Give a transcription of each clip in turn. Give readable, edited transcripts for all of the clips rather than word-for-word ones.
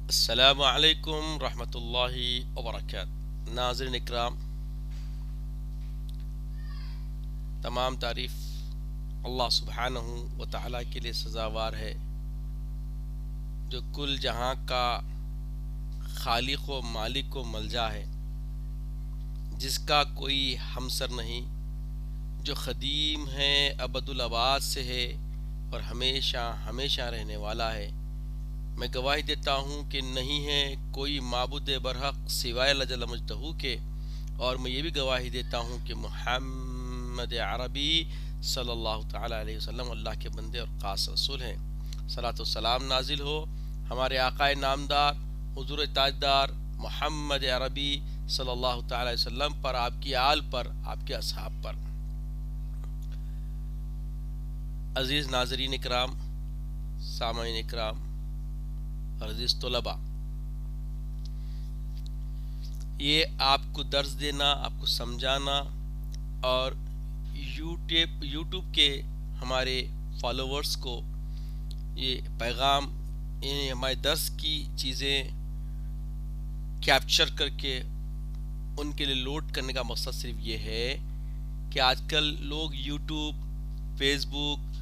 السلام علیکم رحمۃ اللہ وبرکاتہ ناظرین اکرام، تمام تعریف اللہ سبحانہ و تعالیٰ کے لیے سزاوار ہے جو کل جہاں کا خالق و مالک و ملجا ہے، جس کا کوئی ہمسر نہیں، جو قدیم ہے، ابد الآباد سے ہے اور ہمیشہ ہمیشہ رہنے والا ہے۔ میں گواہی دیتا ہوں کہ نہیں ہے کوئی معبود برحق سوائے اللہ جل مجدہ کے، اور میں یہ بھی گواہی دیتا ہوں کہ محمد عربی صلی اللہ تعالیٰ علیہ وسلم اللہ کے بندے اور خاص رسول ہیں۔ صلاۃ والسلام نازل ہو ہمارے آقائے نامدار حضور تاجدار محمد عربی صلی اللہ تعالیٰ علیہ وسلم پر، آپ کی آل پر، آپ کے اصحاب پر۔ عزیز ناظرین اکرام، سامعین اکرام اور عزیز طلباء، یہ آپ کو درس دینا، آپ کو سمجھانا اور یوٹیوب کے ہمارے فالوورز کو یہ پیغام، ہمارے درس کی چیزیں کیپچر کر کے ان کے لیے لوڈ کرنے کا مقصد صرف یہ ہے کہ آج کل لوگ یوٹیوب، فیس بک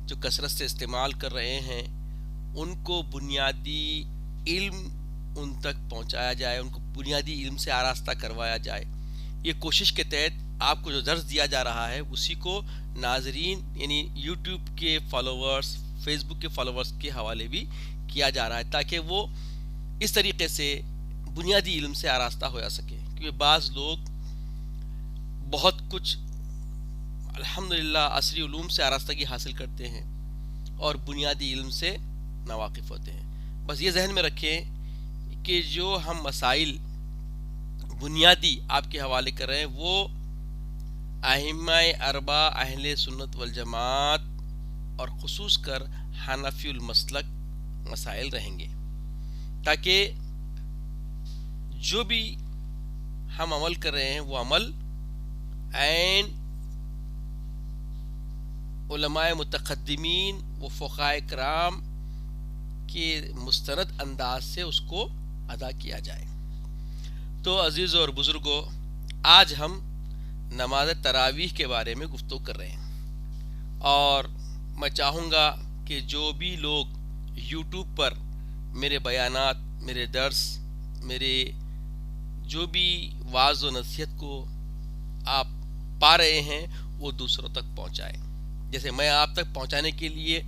جو کثرت سے استعمال کر رہے ہیں، ان کو بنیادی علم ان تک پہنچایا جائے، ان کو بنیادی علم سے آراستہ کروایا جائے۔ یہ کوشش کے تحت آپ کو جو درس دیا جا رہا ہے اسی کو ناظرین یعنی یوٹیوب کے فالوورز، فیس بک کے فالوورز کے حوالے بھی کیا جا رہا ہے، تاکہ وہ اس طریقے سے بنیادی علم سے آراستہ ہو جا سکے۔ کیونکہ بعض لوگ بہت کچھ الحمدللہ عصری علوم سے آراستگی حاصل کرتے ہیں اور بنیادی علم سے ناواقف ہوتے ہیں۔ بس یہ ذہن میں رکھیں کہ جو ہم مسائل بنیادی آپ کے حوالے کر رہے ہیں وہ ائمہ اربعہ اہل سنت والجماعت اور خصوص کر حنفی المسلک مسائل رہیں گے، تاکہ جو بھی ہم عمل کر رہے ہیں وہ عمل عین علماء متقدمین و فقہائے کرام کے مستند انداز سے اس کو ادا کیا جائے۔ تو عزیزوں اور بزرگوں، آج ہم نماز تراویح کے بارے میں گفتگو کر رہے ہیں، اور میں چاہوں گا کہ جو بھی لوگ یوٹیوب پر میرے بیانات، میرے درس، میرے جو بھی وعظ و نصیحت کو آپ پا رہے ہیں وہ دوسروں تک پہنچائیں، جیسے میں آپ تک پہنچانے کے لیے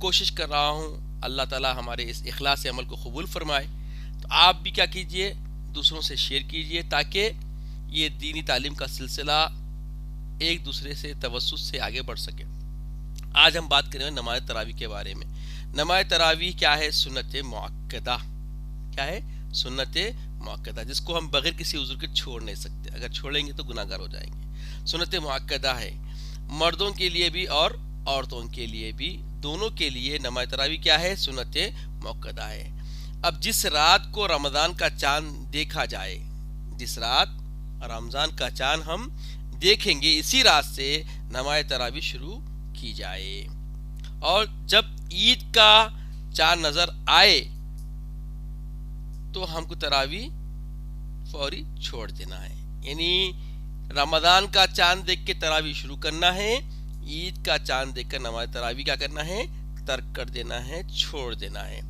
کوشش کر رہا ہوں۔ اللہ تعالیٰ ہمارے اس اخلاص عمل کو قبول فرمائے۔ تو آپ بھی کیا کیجئے، دوسروں سے شیئر کیجئے، تاکہ یہ دینی تعلیم کا سلسلہ ایک دوسرے سے توسط سے آگے بڑھ سکے۔ آج ہم بات کریں نماز تراویح کے بارے میں۔ نماز تراویح کیا ہے؟ سنت مؤکدہ۔ کیا ہے؟ سنت مؤکدہ، جس کو ہم بغیر کسی عذر کے چھوڑ نہیں سکتے، اگر چھوڑیں گے تو گناہ گار ہو جائیں گے۔ سنت مؤکدہ ہے، مردوں کے لیے بھی اور عورتوں کے لیے بھی، دونوں کے لیے نماز تراویح کیا ہے؟ سنت مؤکدہ ہے۔ اب جس رات کو رمضان کا چاند دیکھا جائے، جس رات رمضان کا چاند ہم دیکھیں گے، اسی رات سے نماز تراویح شروع کی جائے، اور جب عید کا چاند نظر آئے تو ہم کو تراویح فوری چھوڑ دینا ہے، یعنی رمضان کا چاند دیکھ کے تراویح شروع کرنا ہے، عید کا چاند دیکھ کر نماز تراویح کیا کرنا ہے؟ ترک کر دینا ہے، چھوڑ دینا ہے۔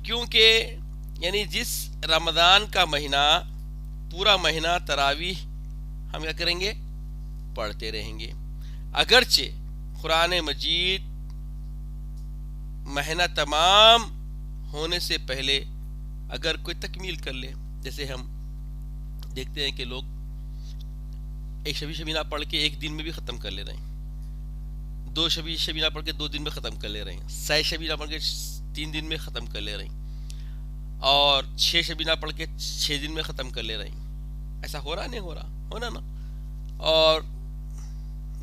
کیونکہ یعنی جس رمضان کا مہینہ، پورا مہینہ تراویح ہم کیا کریں گے؟ پڑھتے رہیں گے، اگرچہ قرآن مجید مہینہ تمام ہونے سے پہلے اگر کوئی تکمیل کر لے، جیسے ہم دیکھتے ہیں کہ لوگ ایک شبینہ پڑھ کے ایک دن میں بھی ختم کر لے رہے ہیں، دو شبینہ پڑھ کے 2 دن میں ختم کر لے رہے ہیں، 6 شبینہ پڑھ کے 3 دن میں ختم کر لے رہے ہیں، اور 6 شبینہ پڑھ کے 6 دن میں ختم کر لے رہے ہیں۔ ایسا ہو رہا نہیں ہو رہا؟ ہونا نا۔ اور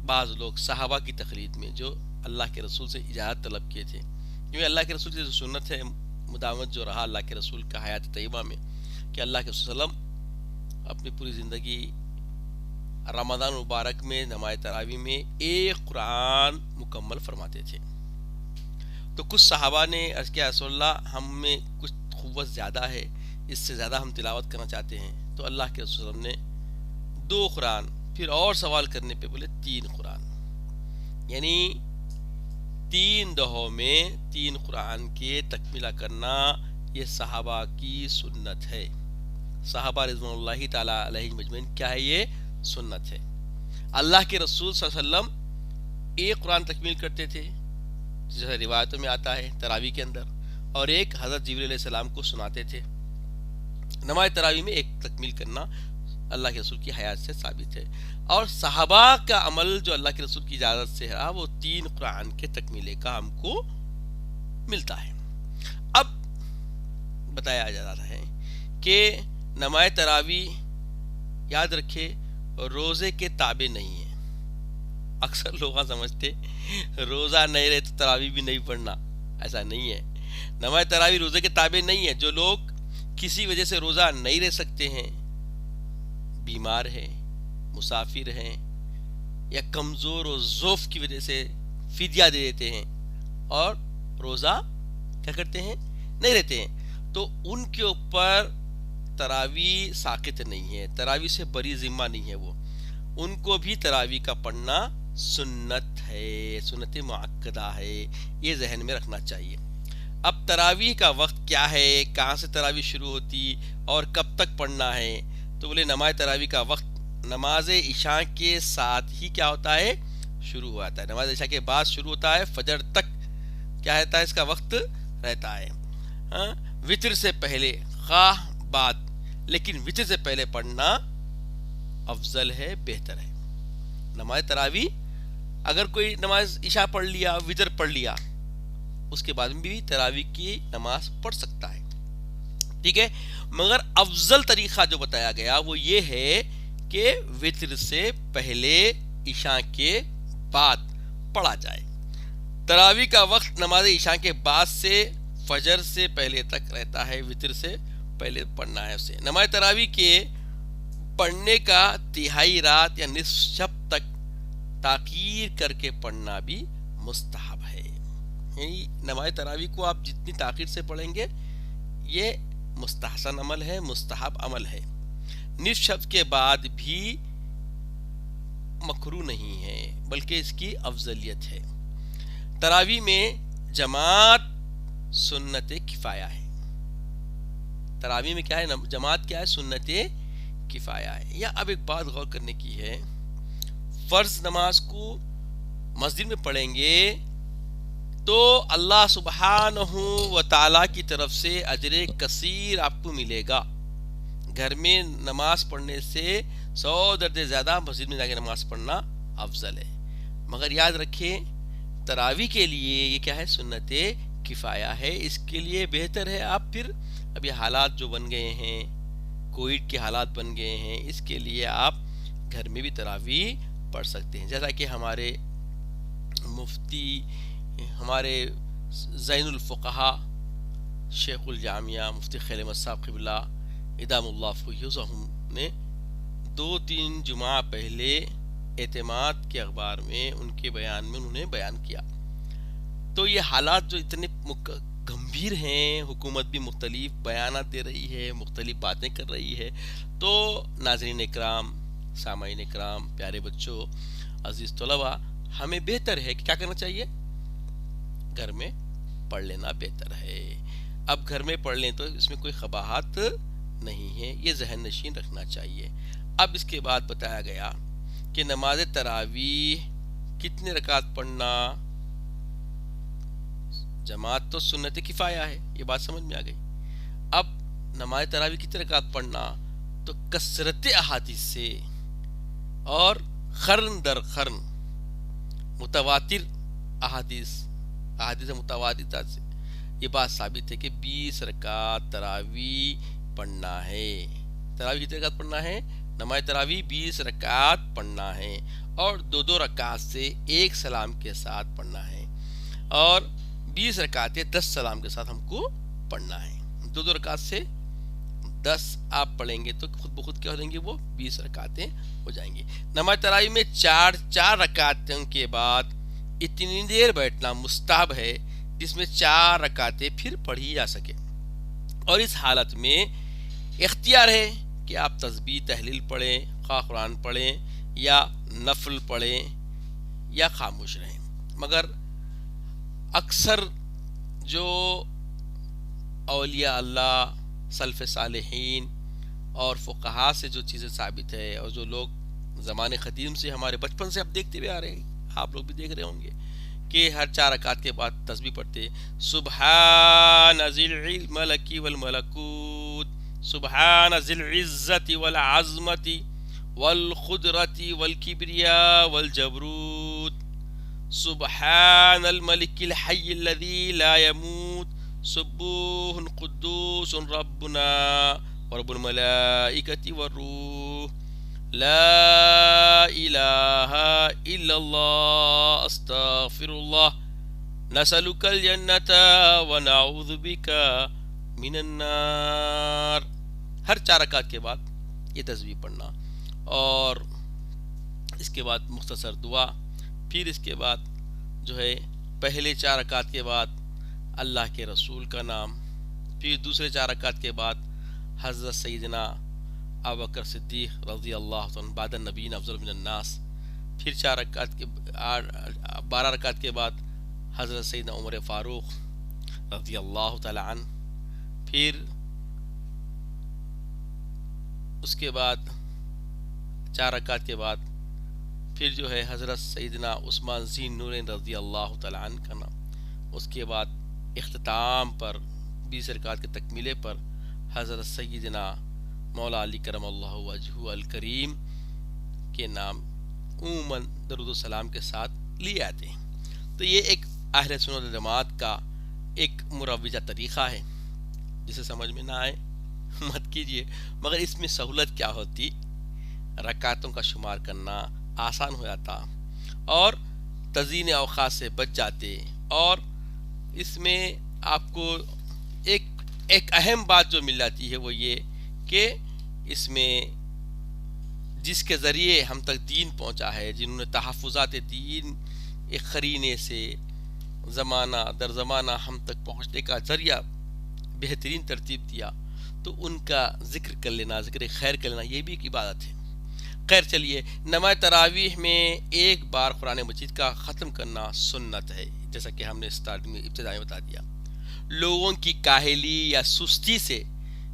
بعض لوگ صحابہ کی تقلید میں جو اللہ کے رسول سے اجازت طلب کیے تھے، کیونکہ اللہ کے رسول کی جو سنت ہے، مداومت جو رہا اللہ کے رسول کا حیات طیبہ میں، کہ اللہ کے رسول صلی اللہ علیہ وسلم اپنی پوری زندگی رمضان مبارک میں نماز تراویح میں ایک قرآن مکمل فرماتے تھے، تو کچھ صحابہ نے عرض کیا رسول اللہ ہم میں کچھ قوت زیادہ ہے، اس سے زیادہ ہم تلاوت کرنا چاہتے ہیں. تو اللہ کے رسول نے 2 قرآن، پھر اور سوال کرنے پہ بولے 3 قرآن، یعنی 3 دہوں میں 3 قرآن کے تکملہ کرنا یہ صحابہ کی سنت ہے. صحابہ رضوان اللہ تعالیٰ علیہ مجمعین کیا ہے؟ یہ سنت ہے. اللہ کے رسول صلی اللہ علیہ وسلم ایک قرآن تکمیل کرتے تھے جیسے روایتوں میں آتا ہے تراویح کے اندر، اور ایک حضرت جبریل علیہ السلام کو سناتے تھے. نماز تراویح میں ایک تکمیل کرنا اللہ کے رسول کی حیات سے ثابت ہے. اور صحابہ کا عمل جو اللہ کے رسول کی اجازت سے رہا وہ 3 قرآن کے تکمیلے کا ہم کو ملتا ہے. اب بتایا جا رہا ہے کہ نماز تراویح یاد رکھے روزے کے تابع نہیں ہے. اکثر لوگ سمجھتے روزہ نہیں رہے تو تراویح بھی نہیں پڑھنا، ایسا نہیں ہے. نماز تراویح روزے کے تابع نہیں ہے. جو لوگ کسی وجہ سے روزہ نہیں رہ سکتے ہیں، بیمار ہیں، مسافر ہیں، یا کمزور و ضعف کی وجہ سے فدیہ دے دیتے ہیں اور روزہ کیا کرتے ہیں؟ نہیں رہتے ہیں، تو ان کے اوپر تراویح ساقط نہیں ہے، تراویح سے بری ذمہ نہیں ہے. وہ ان کو بھی تراویح کا پڑھنا سنت ہے، سنت مؤکدہ ہے، یہ ذہن میں رکھنا چاہیے. اب تراویح کا وقت کیا ہے، کہاں سے تراویح شروع ہوتی اور کب تک پڑھنا ہے؟ تو بولے نماز تراویح کا وقت نماز عشاء کے ساتھ ہی کیا ہوتا ہے؟ شروع ہوتا ہے. نماز عشاء کے بعد شروع ہوتا ہے، فجر تک کیا رہتا ہے؟ اس کا وقت رہتا ہے. وتر سے پہلے خواہ بعد، لیکن وتر سے پہلے پڑھنا افضل ہے، بہتر ہے. نماز تراویح اگر کوئی نماز عشاء پڑھ لیا، وتر پڑھ لیا، اس کے بعد بھی تراویح کی نماز پڑھ سکتا ہے، ٹھیک ہے. مگر افضل طریقہ جو بتایا گیا وہ یہ ہے کہ وتر سے پہلے عشاء کے بعد پڑھا جائے. تراویح کا وقت نماز عشاء کے بعد سے فجر سے پہلے تک رہتا ہے، وتر سے پہلے پڑھنا ہے اسے. نماز تراویح کے پڑھنے کا تہائی رات یا نصف شب تک تاخیر کر کے پڑھنا بھی مستحب ہے. یعنی نماز تراویح کو آپ جتنی تاخیر سے پڑھیں گے یہ مستحسن عمل ہے، مستحب عمل ہے. نصف شب کے بعد بھی مکروہ نہیں ہے بلکہ اس کی افضلیت ہے. تراویح میں جماعت سنت کفایہ ہے. تراویح میں کیا ہے؟ جماعت کیا ہے؟ سنت کفایہ ہے. یا اب ایک بات غور کرنے کی ہے، فرض نماز کو مسجد میں پڑھیں گے تو اللہ سبحانہ و تعالیٰ کی طرف سے اجر کثیر آپ کو ملے گا. گھر میں نماز پڑھنے سے 100 درجے زیادہ مسجد میں جا کے نماز پڑھنا افضل ہے. مگر یاد رکھیں تراویح کے لیے یہ کیا ہے؟ سنت کفایہ ہے. اس کے لیے بہتر ہے آپ پھر اب یہ حالات جو بن گئے ہیں، کووڈ کے حالات بن گئے ہیں، اس کے لیے آپ گھر میں بھی تراویح پڑھ سکتے ہیں. جیسا کہ ہمارے مفتی، ہمارے زین الفقہا شیخ الجامعہ مفتی خیل احمد صاحب قبلہ ادام اللہ فیضہم نے 2-3 جمعہ پہلے اعتماد کے اخبار میں ان کے بیان میں انہوں نے بیان کیا. تو یہ حالات جو اتنے گمبھیر ہیں، حکومت بھی مختلف بیانات دے رہی ہے، مختلف باتیں کر رہی ہے. تو ناظرین اکرام، سامعین اکرام، پیارے بچوں، عزیز طلباء، ہمیں بہتر ہے کہ کیا کرنا چاہیے؟ گھر میں پڑھ لینا بہتر ہے. اب گھر میں پڑھ لیں تو اس میں کوئی قباحت نہیں ہے، یہ ذہن نشین رکھنا چاہیے. اب اس کے بعد بتایا گیا کہ نماز تراویح کتنے رکعت پڑھنا. جماعت تو سنت کفایہ ہے، یہ بات سمجھ میں آ گئی. اب نماز تراویح کتنے رکعت پڑھنا، تو کثرت احادیث سے اور قرن در قرن متواتر احادیث متواترہ سے یہ بات ثابت ہے کہ 20 رکعت تراویح پڑھنا ہے. تراویح کتنے رکعت پڑھنا ہے؟ نماز تراویح 20 رکعت پڑھنا ہے، اور 2 رکعت سے 1 سلام کے ساتھ پڑھنا ہے، اور 20 رکعتیں 10 سلام کے ساتھ ہم کو پڑھنا ہے. 2 رکعت سے 10 آپ پڑھیں گے تو خود بخود کیا ہو جائیں گے؟ وہ 20 رکعتیں ہو جائیں گی. نماز تراویح میں 4 رکعتوں کے بعد اتنی دیر بیٹھنا مستحب ہے جس میں 4 رکعتیں پھر پڑھی جا سکے، اور اس حالت میں اختیار ہے کہ آپ تسبیح تحلیل پڑھیں، خواہ قرآن پڑھیں یا نفل پڑھیں یا خاموش رہیں۔ مگر اکثر جو اولیاء اللہ، سلف صالحین اور فقہا سے جو چیزیں ثابت ہے، اور جو لوگ زمانے قدیم سے ہمارے بچپن سے اب دیکھتے ہوئے آ رہے ہیں، آپ لوگ بھی دیکھ رہے ہوں گے کہ ہر 4 رکعت کے بعد تسبیح پڑھتے سبحان ذی الملک والملکوت، سبحان ذی العزت والعظمت والقدرت والکبریاء والجبروت، سبحان الملک الحی الذی لا يموت، سبوح قدوس ربنا ورب الملائکۃ والروح، لا الہ الا اللہ استغفر اللہ، نسألک الجنۃ ونعوذ بک من النار۔ ہر 4 رکعت کے بعد یہ تسبیح پڑھنا، اور اس کے بعد مختصر دعا، پھر اس کے بعد جو ہے پہلے 4 رکعت کے بعد اللہ کے رسول کا نام، پھر دوسرے 4 رکعت کے بعد حضرت سیدنا ابوبکر صدیق رضی اللہ عنہ بعد النبیین افضل من الناس، پھر 12 رکعت کے بعد حضرت سیدنا عمر فاروق رضی اللہ تعالی عنہ، پھر اس کے بعد 4 رکعت کے بعد پھر جو ہے حضرت سیدنا عثمان ذی النورین رضی اللہ تعالی عنہ کا نام، اس کے بعد اختتام پر 20 رکعت کے تکمیلے پر حضرت سیدنا مولا علی کرم اللہ وجہہ الکریم کے نام عموماً درود و سلام کے ساتھ لیے آتے ہیں۔ تو یہ ایک اہل سنت والجماعت کا ایک مروجہ طریقہ ہے، جسے سمجھ میں نہ آئے مت کیجیے، مگر اس میں سہولت کیا ہوتی، رکعتوں کا شمار کرنا آسان ہو جاتا، اور تزیین اوقات سے بچ جاتے، اور اس میں آپ کو ایک اہم بات جو مل جاتی ہے وہ یہ کہ اس میں جس کے ذریعے ہم تک دین پہنچا ہے، جنہوں نے تحفظات دین ایک قرینے سے زمانہ در زمانہ ہم تک پہنچنے کا ذریعہ بہترین ترتیب دیا، تو ان کا ذکر کر لینا، ذکر خیر کر لینا، یہ بھی ایک عبادت ہے۔ خیر چلیے، نماز تراویح میں ایک بار قرآن مجید کا ختم کرنا سنت ہے، جیسا کہ ہم نے ابتدائی بتا دیا۔ لوگوں کی کاہلی یا سستی سے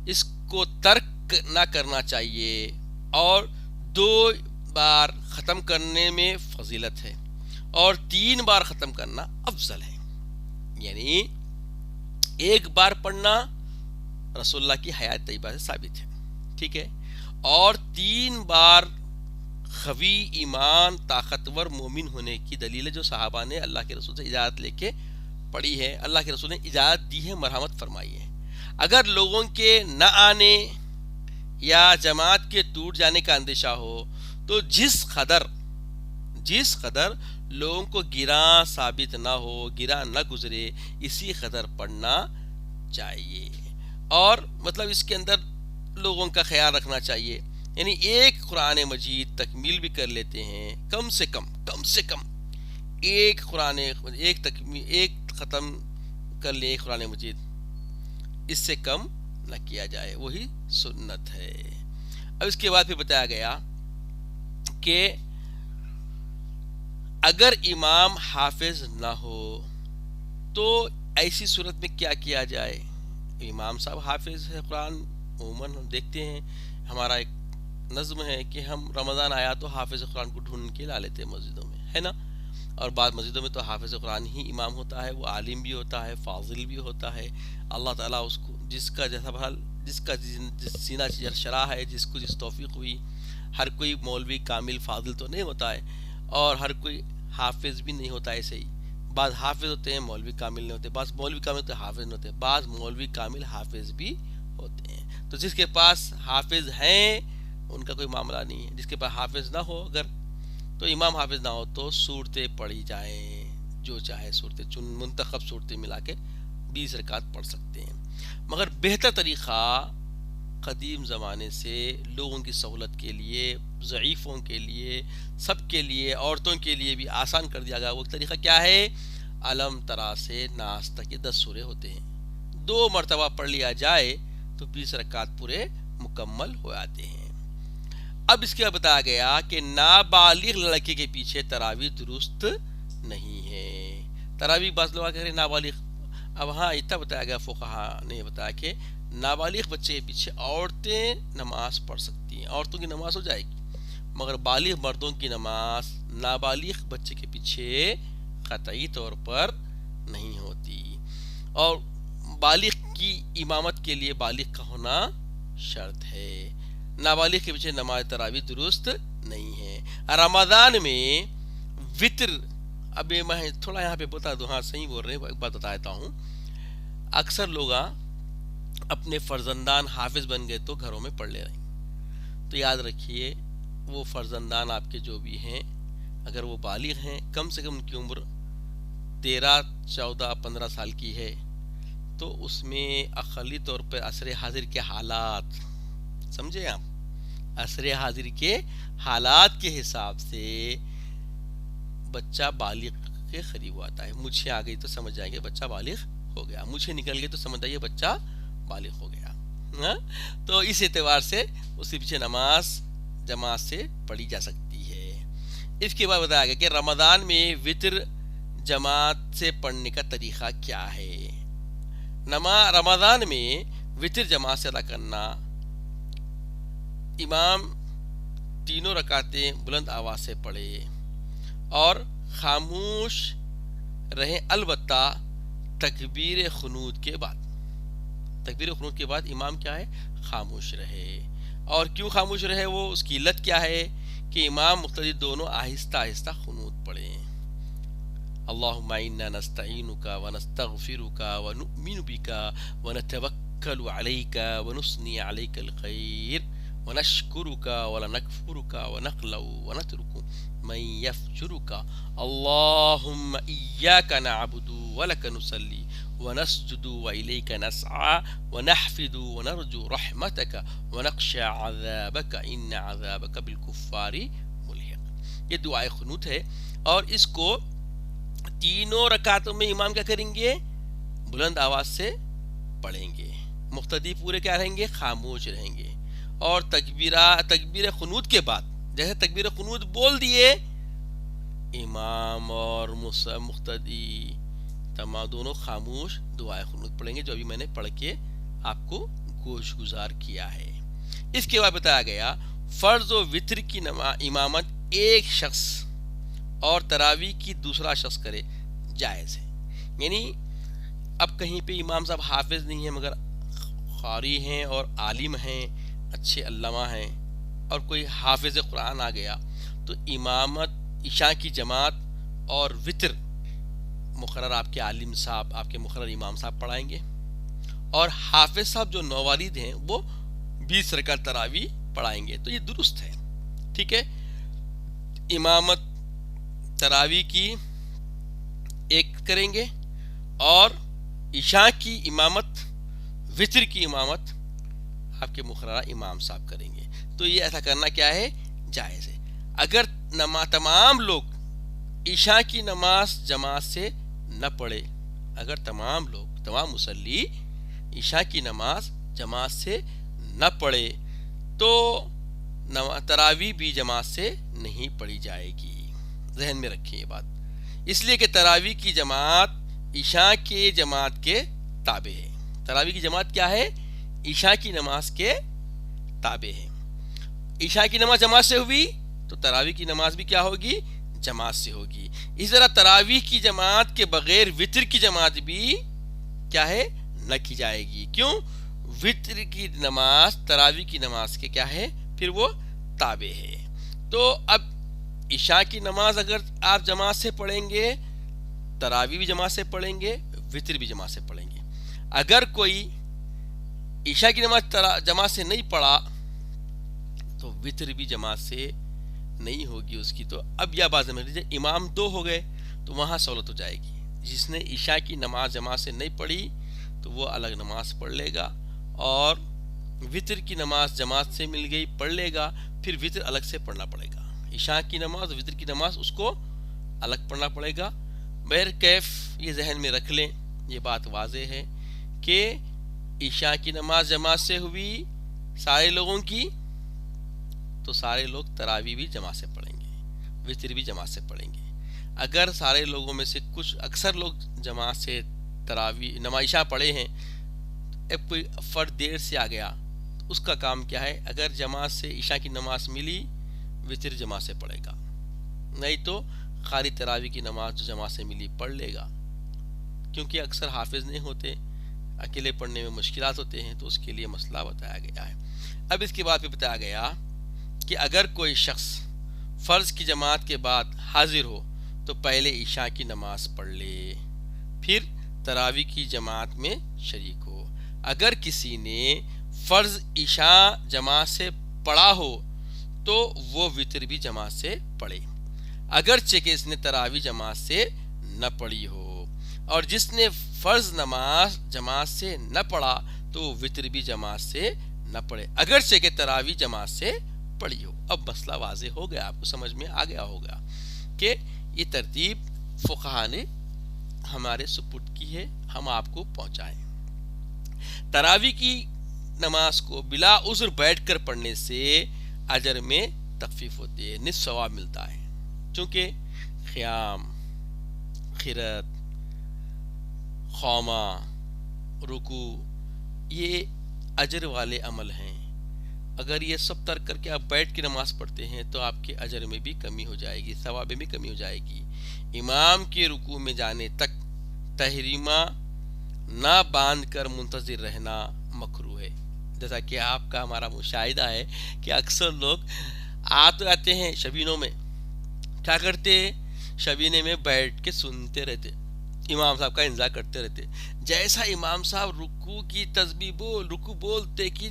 اس کو ترک نہ کرنا چاہیے، اور 2 بار ختم کرنے میں فضیلت ہے، اور 3 بار ختم کرنا افضل ہے۔ یعنی 1 بار پڑھنا رسول اللہ کی حیات طیبہ سے ثابت ہے، ٹھیک ہے، اور 3 بار قوی ایمان طاقتور مومن ہونے کی دلیل ہے، جو صحابہ نے اللہ کے رسول سے اجازت لے کے پڑھی ہے، اللہ کے رسول نے اجازت دی ہے، مرحمت فرمائی ہے۔ اگر لوگوں کے نہ آنے یا جماعت کے ٹوٹ جانے کا اندیشہ ہو تو جس قدر لوگوں کو گراں ثابت نہ ہو، گراں نہ گزرے، اسی قدر پڑھنا چاہیے، اور مطلب اس کے اندر لوگوں کا خیال رکھنا چاہیے، یعنی ایک قرآن مجید تکمیل بھی کر لیتے ہیں، کم سے کم ایک ختم کر لیں ایک قرآن مجید، اس سے کم نہ کیا جائے، وہی سنت ہے۔ اب اس کے بعد پھر بتایا گیا کہ اگر امام حافظ نہ ہو تو ایسی صورت میں کیا کیا جائے۔ امام صاحب حافظ ہے قرآن، عموماً ہم دیکھتے ہیں، ہمارا ایک نظم ہے کہ ہم رمضان آیا تو حافظ قرآن کو ڈھونڈ کے لا لیتے ہیں مسجدوں میں، ہے نا، اور بعض مسجدوں میں تو حافظ قرآن ہی امام ہوتا ہے، وہ عالم بھی ہوتا ہے، فاضل بھی ہوتا ہے، اللہ تعالیٰ اس کو جس کا جیسا بھال، جس کا سینہ شرح ہے، جس کو جس توفیق ہوئی، ہر کوئی مولوی کامل فاضل تو نہیں ہوتا ہے، اور ہر کوئی حافظ بھی نہیں ہوتا ایسے ہی، بعض حافظ ہوتے ہیں مولوی کامل نہیں ہوتے، بعض مولوی کامل ہوتے ہیں حافظ نہیں ہوتے، بعض مولوی کامل حافظ بھی ہوتے ہیں۔ تو جس کے پاس حافظ ہیں ان کا کوئی معاملہ نہیں ہے، جس کے پاس حافظ نہ ہو اگر تو امام حافظ نہ ہو تو صورتیں پڑھی جائیں، جو چاہے صورتیں منتخب صورتیں ملا کے 20 رکعت پڑھ سکتے ہیں، مگر بہتر طریقہ قدیم زمانے سے لوگوں کی سہولت کے لیے، ضعیفوں کے لیے، سب کے لیے، عورتوں کے لیے بھی آسان کر دیا گیا۔ وہ طریقہ کیا ہے؟ علم ترا سے ناس تک یہ 10 سورے ہوتے ہیں. 2 مرتبہ پڑھ لیا جائے تو 20 رکعت پورے مکمل ہو جاتے ہیں. اب اس کے بعد بتایا گیا کہ نابالغ لڑکے کے پیچھے تراویح درست نہیں ہے. تراویح بعض لوگ کہہ رہے ہیں نابالغ. اب ہاں اتنا بتایا گیا فقہا نے بتایا کہ نابالغ بچے کے پیچھے عورتیں نماز پڑھ سکتی ہیں، عورتوں کی نماز ہو جائے گی، مگر بالغ مردوں کی نماز نابالغ بچے کے پیچھے قطعی طور پر نہیں ہوتی. اور بالغ کی امامت کے لیے بالغ کا ہونا شرط ہے. نابالغ کے پیچھے نماز تراویح درست نہیں ہے. رمضان میں وطر، اب میں تھوڑا یہاں پہ بتا دوں، ہاں صحیح بول رہے ہیں، ایک بات بتا دیتا ہوں. اکثر لوگ اپنے فرزندان حافظ بن گئے تو گھروں میں پڑھ لے رہے ہیں. تو یاد رکھیے وہ فرزندان آپ کے جو بھی ہیں، اگر وہ بالغ ہیں، کم سے کم ان کی عمر 13 14 15 سال کی ہے، تو اس میں اقلی طور پر عصر حاضر کے حالات سمجھے آپ، عصر حاضر کے حالات کے حساب سے بچہ بالغ کے قریب آتا ہے. مجھے آ گئی تو سمجھ جائیں گے بچہ بالغ ہو گیا، مجھے نکل گئی تو سمجھ جائیے بچہ بالغ ہو گیا. تو اس اعتبار سے اس کے پیچھے نماز جماعت سے پڑھی جا سکتی ہے. اس کے بعد بتایا گیا کہ رمضان میں وطر جماعت سے پڑھنے کا طریقہ کیا ہے. رمضان میں وطر جماعت سے ادا کرنا، امام تینوں رکعتیں بلند آواز سے پڑھے اور خاموش رہیں، البتہ تکبیر خنود کے بعد. تکبیر خنود کے بعد امام کیا ہے؟ خاموش رہے. اور کیوں خاموش رہے؟ وہ اس کی علت کیا ہے کہ امام مقتدی دونوں آہستہ آہستہ خنود پڑھیں. اللہم انا نستعینک ونستغفرک ونؤمن بک ونتوکل علیک ونثنی علیک الخیر ونشکرک ولنکفرک ونخلع ونترک من یفجرک اللہم ایاک نعبد ولک نصلی ونسجد وإلیک نسعى ونحفظ ونرجو رحمتک ونخشى عذابک ان عذابک بالکفار ملحق. یہ دعائے خنوت ہے، اور اس کو تینوں رکعتوں میں امام کیا کریں گے؟ بلند آواز سے پڑھیں گے. مقتدی پورے کیا رہیں گے؟ خاموش رہیں گے. اور تکبیر خنود کے بعد جیسے تکبیر خنود بول دیے، امام اور مقتدی تمام دونوں خاموش دعائے خنود پڑھیں گے، جو ابھی میں نے پڑھ کے آپ کو گوش گزار کیا ہے. اس کے بعد بتایا گیا فرض و وتر کی امامت ایک شخص اور تراویح کی دوسرا شخص کرے جائز ہے. یعنی اب کہیں پہ امام صاحب حافظ نہیں ہیں مگر قاری ہیں اور عالم ہیں، اچھے علامہ ہیں، اور کوئی حافظ قرآن آ گیا تو امامت عشاء کی جماعت اور وتر مقرر آپ کے عالم صاحب، آپ کے مقرر امام صاحب پڑھائیں گے، اور حافظ صاحب جو نووالد ہیں وہ 20 رکعت تراویح پڑھائیں گے. تو یہ درست ہے، ٹھیک ہے. امامت تراویح کی ایک کریں گے اور عشاء کی امامت، وتر کی امامت آپ کے مقررہ امام صاحب کریں گے. تو یہ ایسا کرنا کیا ہے؟ جائز ہے. اگر تمام لوگ عشاء کی نماز جماعت سے نہ پڑھے، اگر تمام مصلی عشاء کی نماز جماعت سے نہ پڑھے تو تراویح بھی جماعت سے نہیں پڑھی جائے گی. ذہن میں رکھیں یہ بات، اس لیے کہ تراویح کی جماعت عشاء کے جماعت کے تابع ہے. تراویح کی جماعت کیا ہے؟ عشاء کی نماز کے تابع ہے. عشاء کی نماز جماعت سے ہوئی تو تراویح کی نماز بھی کیا ہوگی؟ جماعت سے ہوگی. اس طرح تراویح کی جماعت کے بغیر وتر کی جماعت بھی کیا ہے؟ نہ کی جائے گی. کیوں؟ وتر کی نماز تراویح کی نماز کے کیا ہے؟ پھر وہ تابع ہے. تو اب عشاء کی نماز اگر آپ جماعت سے پڑھیں گے، تراویح بھی جماعت سے پڑھیں گے، وتر بھی جماعت سے پڑھیں گے. اگر کوئی عشاء کی نماز جماعت سے نہیں پڑھا تو وتر بھی جماعت سے نہیں ہوگی اس کی. تو اب یہ بات سمجھ لیجیے، امام 2 ہو گئے تو وہاں سہولت ہو جائے گی. جس نے عشاء کی نماز جماعت سے نہیں پڑھی تو وہ الگ نماز پڑھ لے گا، اور وتر کی نماز جماعت سے مل گئی پڑھ لے گا، پھر وتر الگ سے پڑھنا پڑے گا. عشاء کی نماز وتر کی نماز اس کو الگ پڑھنا پڑے گا. بہرکیف یہ ذہن میں رکھ لیں، یہ بات واضح ہے کہ عشاء کی نماز جماعت سے ہوئی سارے لوگوں کی، تو سارے لوگ تراویح بھی جماعت سے پڑھیں گے، وتر بھی جماعت سے پڑھیں گے۔ اگر سارے لوگوں میں سے کچھ اکثر لوگ جماعت سے تراویح نماز عشاء پڑھے ہیں، اب کوئی فرد دیر سے آ گیا، تو اس کا کام کیا ہے؟ اگر جماعت سے عشاء کی نماز ملی، وتر جماعت سے پڑھے گا، نہیں تو خالی تراویح کی نماز جو جماعت سے ملی پڑھ لے گا، کیونکہ اکثر حافظ نہیں ہوتے، اکیلے پڑھنے میں مشکلات ہوتے ہیں، تو اس کے لیے مسئلہ بتایا گیا ہے۔ اب اس کے بعد پھر بتایا گیا کہ اگر کوئی شخص فرض کی جماعت کے بعد حاضر ہو تو پہلے عشاء کی نماز پڑھ لے، پھر تراویح کی جماعت میں شریک ہو۔ اگر کسی نے فرض عشاء جماعت سے پڑھا ہو تو وہ وتر بھی جماعت سے پڑھے، اگرچہ کہ اس نے تراویح جماعت سے نہ پڑھی ہو، اور جس نے فرض نماز جماعت سے نہ پڑھا تو وہ وتر بھی جماعت سے نہ پڑھے، اگرچہ کہ تراویح جماعت سے پڑھی ہو۔ اب مسئلہ واضح ہو گیا، آپ کو سمجھ میں آ گیا ہوگا کہ یہ ترتیب فقہا نے ہمارے سپرد کی ہے، ہم آپ کو پہنچائیں۔ تراویح کی نماز کو بلا عذر بیٹھ کر پڑھنے سے اجر میں تخفیف ہوتی ہے، نصف ثواب ملتا ہے، چونکہ قیام، قرات، خوما، رکوع یہ اجر والے عمل ہیں۔ اگر یہ سب ترک کر کے آپ بیٹھ کے نماز پڑھتے ہیں تو آپ کے اجر میں بھی کمی ہو جائے گی، ثواب میں کمی ہو جائے گی۔ امام کے رکوع میں جانے تک تحریمہ نہ باندھ کر منتظر رہنا مکروہ ہے، جیسا کہ آپ کا ہمارا مشاہدہ ہے کہ اکثر لوگ تو آتے ہیں شبینوں میں، کیا کرتے؟ شبینے میں بیٹھ کے سنتے رہتے، امام صاحب کا انتظار کرتے رہتے۔ جیسا امام صاحب رکوع کی تسبیح رکوع بولتے کہ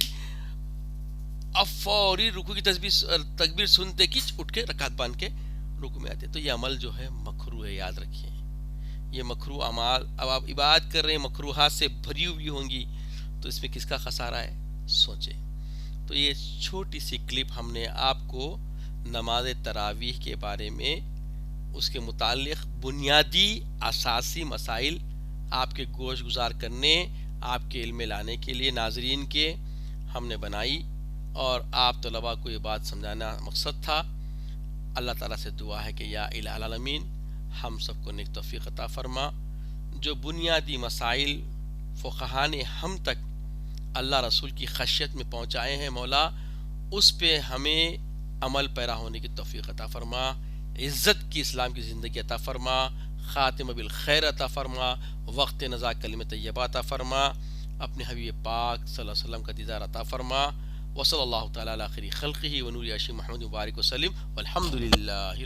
اب فوری رکوع کی تکبیر سنتے کہ اٹھ کے رکعت باندھ کے رکوع میں آتے۔ تو یہ عمل جو ہے مکروہ ہے، یاد رکھیں، یہ مکروہ اعمال، اب آپ عبادت کر رہے ہیں مکروہات سے بھری ہوئی ہوں گی، تو اس میں کس کا خسارہ ہے؟ سوچیں۔ تو یہ چھوٹی سی کلپ ہم نے آپ کو نماز تراویح کے بارے میں، اس کے متعلق بنیادی اساسی مسائل آپ کے گوش گزار کرنے، آپ کے علم میں لانے کے لیے ناظرین کے ہم نے بنائی، اور آپ طلباء کو یہ بات سمجھانا مقصد تھا۔ اللہ تعالیٰ سے دعا ہے کہ یا الہ العالمین ہم سب کو نیک توفیق عطا فرما۔ جو بنیادی مسائل فقہا نے ہم تک اللہ رسول کی خشیت میں پہنچائے ہیں، مولا اس پہ ہمیں عمل پیرا ہونے کی توفیق عطا فرما، عزت کی اسلام کی زندگی عطا فرما، خاتمہ بالخیر عطا فرما، وقت نزا کلمہ طیبہ عطا فرما، اپنے حبیب پاک صلی اللہ علیہ وسلم کا دیدار عطا فرما، وصلی اللہ تعالی علی خیر خلقہ ونور عرشہ محمد مبارک وسلم، والحمد للہ۔